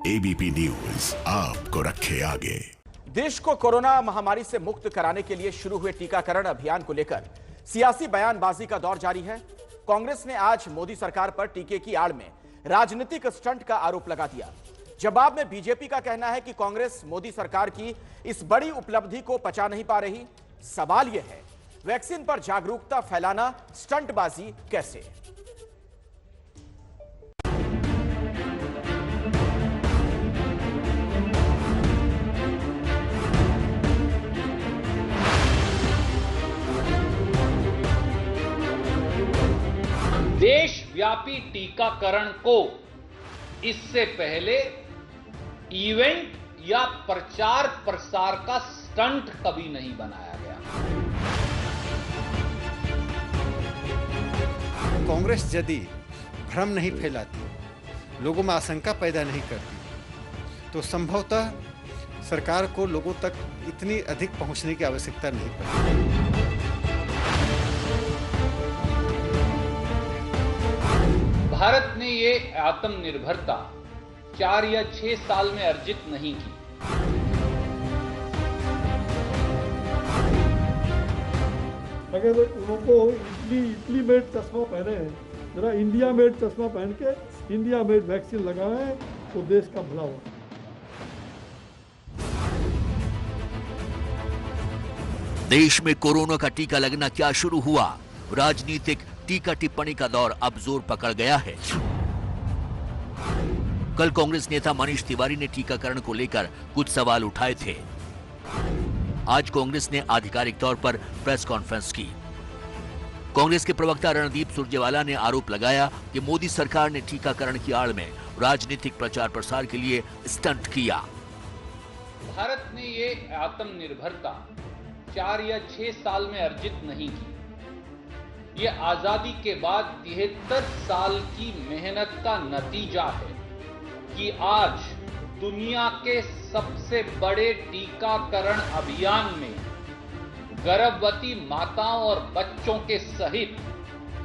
ABP news आपको रखे आगे। देश को कोरोना महामारी से मुक्त कराने के लिए शुरू हुए टीकाकरण अभियान को लेकर सियासी बयानबाजी का दौर जारी है। कांग्रेस ने आज मोदी सरकार पर टीके की आड़ में राजनीतिक स्टंट का आरोप लगा दिया। जवाब में बीजेपी का कहना है कि कांग्रेस मोदी सरकार की इस बड़ी उपलब्धि को पचा नहीं पा रही। सवाल यह है, वैक्सीन पर जागरूकता फैलाना स्टंटबाजी कैसे? देशव्यापी टीकाकरण को इससे पहले इवेंट या प्रचार प्रसार का स्टंट कभी नहीं बनाया गया। कांग्रेस यदि भ्रम नहीं फैलाती, लोगों में आशंका पैदा नहीं करती, तो संभवतः सरकार को लोगों तक इतनी अधिक पहुंचने की आवश्यकता नहीं पड़ती। भारत ने ये आत्मनिर्भरता 4 या 6 साल में अर्जित नहीं की। अगर उनको इटली मेड चश्मा पहने हैं, जरा इंडिया मेड चश्मा पहन के इंडिया मेड वैक्सीन लगाएं तो देश का भला होगा। देश में कोरोना का टीका लगना क्या शुरू हुआ? राजनीतिक टीका टिप्पणी का दौर अब जोर पकड़ गया है। कल कांग्रेस नेता मनीष तिवारी ने टीकाकरण को लेकर कुछ सवाल उठाए थे। आज कांग्रेस ने आधिकारिक तौर पर प्रेस कॉन्फ्रेंस की। कांग्रेस के प्रवक्ता रणदीप सुरजेवाला ने आरोप लगाया कि मोदी सरकार ने टीकाकरण की आड़ में राजनीतिक प्रचार प्रसार के लिए स्टंट किया। भारत ने ये आत्मनिर्भरता 4 या 6 साल में अर्जित नहीं की। ये आजादी के बाद 73 साल की मेहनत का नतीजा है कि आज दुनिया के सबसे बड़े टीकाकरण अभियान में गर्भवती माताओं और बच्चों के सहित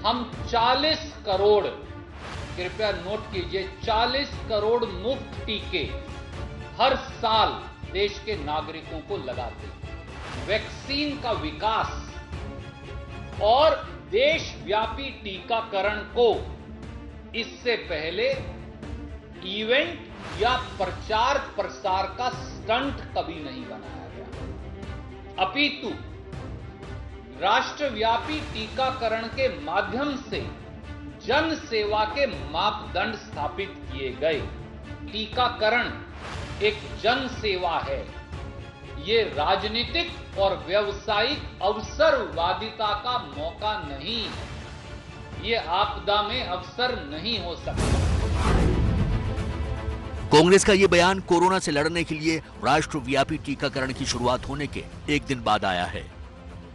हम 40 करोड़, कृपया नोट कीजिए, 40 करोड़ मुफ्त टीके हर साल देश के नागरिकों को लगाते हैं। वैक्सीन का विकास और देशव्यापी टीकाकरण को इससे पहले इवेंट या प्रचार प्रसार का स्टंट कभी नहीं बनाया गया, अपितु राष्ट्रव्यापी टीकाकरण के माध्यम से जन सेवा के मापदंड स्थापित किए गए। टीकाकरण एक जन सेवा है, ये राजनीतिक और व्यावसायिक अवसरवादिता का मौका नहीं, ये आपदा में अवसर नहीं हो सकता। कांग्रेस का ये बयान कोरोना से लड़ने के लिए राष्ट्रव्यापी टीकाकरण की शुरुआत होने के एक दिन बाद आया है।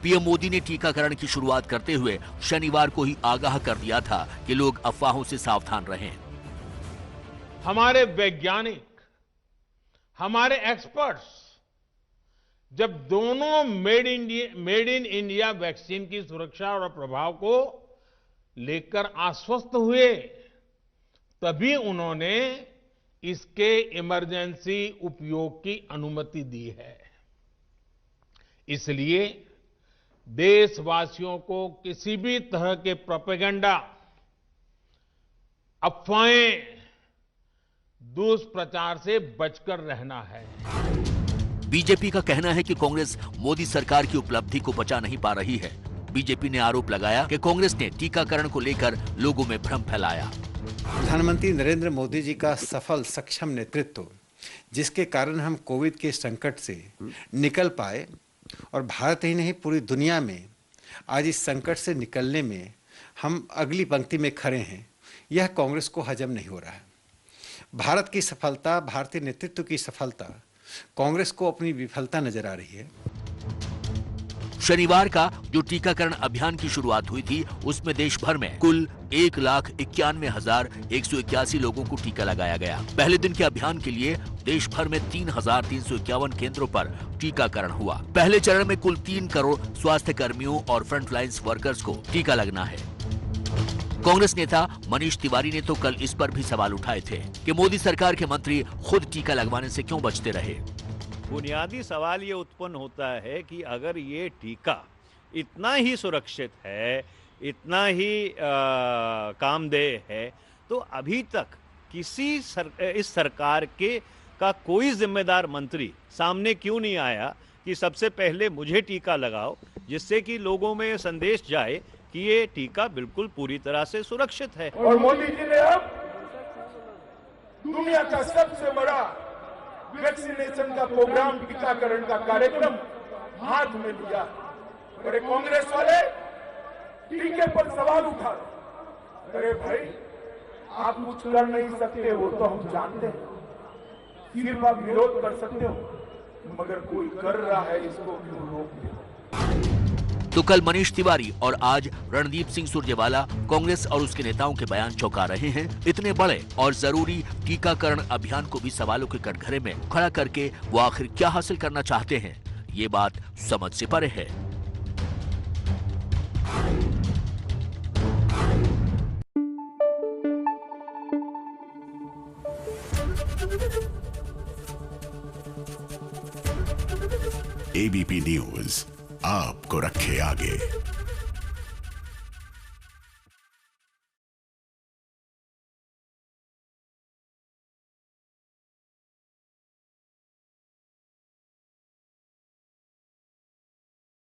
पीएम मोदी ने टीकाकरण की शुरुआत करते हुए शनिवार को ही आगाह कर दिया था कि लोग अफवाहों से सावधान रहें। हमारे वैज्ञानिक, हमारे एक्सपर्ट्स जब दोनों मेड इन इंडिया वैक्सीन की सुरक्षा और प्रभाव को लेकर आश्वस्त हुए, तभी उन्होंने इसके इमरजेंसी उपयोग की अनुमति दी है। इसलिए देशवासियों को किसी भी तरह के प्रोपेगेंडा, अफवाहें, दुष्प्रचार से बचकर रहना है। बीजेपी का कहना है कि कांग्रेस मोदी सरकार की उपलब्धि को बचा नहीं पा रही है। बीजेपी ने आरोप लगाया कि कांग्रेस ने टीकाकरण को लेकर लोगों में भ्रम फैलाया। प्रधानमंत्री नरेंद्र मोदी जी का सफल, सक्षम नेतृत्व, जिसके कारण हम कोविड के संकट से निकल पाए और भारत ही नहीं पूरी दुनिया में आज इस संकट से निकलने में हम अगली पंक्ति में खड़े हैं, यह कांग्रेस को हजम नहीं हो रहा है। भारत की सफलता, भारतीय नेतृत्व की सफलता कांग्रेस को अपनी विफलता नजर आ रही है। शनिवार का जो टीकाकरण अभियान की शुरुआत हुई थी, उसमें देश भर में कुल 1,91,181 लोगों को टीका लगाया गया। पहले दिन के अभियान के लिए देश भर में 3,351 केंद्रों पर टीकाकरण हुआ। पहले चरण में कुल 3 करोड़ स्वास्थ्य कर्मियों और फ्रंटलाइन वर्कर्स को टीका लगना है। कांग्रेस नेता मनीष तिवारी ने तो कल इस पर भी सवाल उठाए थे कि मोदी सरकार के मंत्री खुद टीका लगवाने से क्यों बचते रहे। बुनियादी सवाल ये उत्पन्न होता है कि अगर ये टीका इतना ही सुरक्षित है, इतना ही कामदेह है, तो अभी तक इस सरकार का कोई जिम्मेदार मंत्री सामने क्यों नहीं आया कि सबसे पहले मुझे टीका लगाओ, जिससे कि लोगों में संदेश जाए कि ये टीका बिल्कुल पूरी तरह से सुरक्षित है। और मोदी जी ने अब दुनिया का सबसे बड़ा वैक्सीनेशन का प्रोग्राम, टीकाकरण का कार्यक्रम हाथ में लिया। अरे कांग्रेस वाले टीके पर सवाल उठा, अरे भाई आप कुछ कर नहीं सकते, वो तो हम जानते हैं, सिर्फ आप विरोध कर सकते हो, मगर कोई कर रहा है, इसको क्यों रोक? तो कल मनीष तिवारी और आज रणदीप सिंह सुरजेवाला कांग्रेस और उसके नेताओं के बयान चौंका रहे हैं। इतने बड़े और जरूरी टीकाकरण अभियान को भी सवालों के कटघरे में खड़ा करके वो आखिर क्या हासिल करना चाहते हैं, ये बात समझ से परे है। एबीपी न्यूज आपको रखे आगे।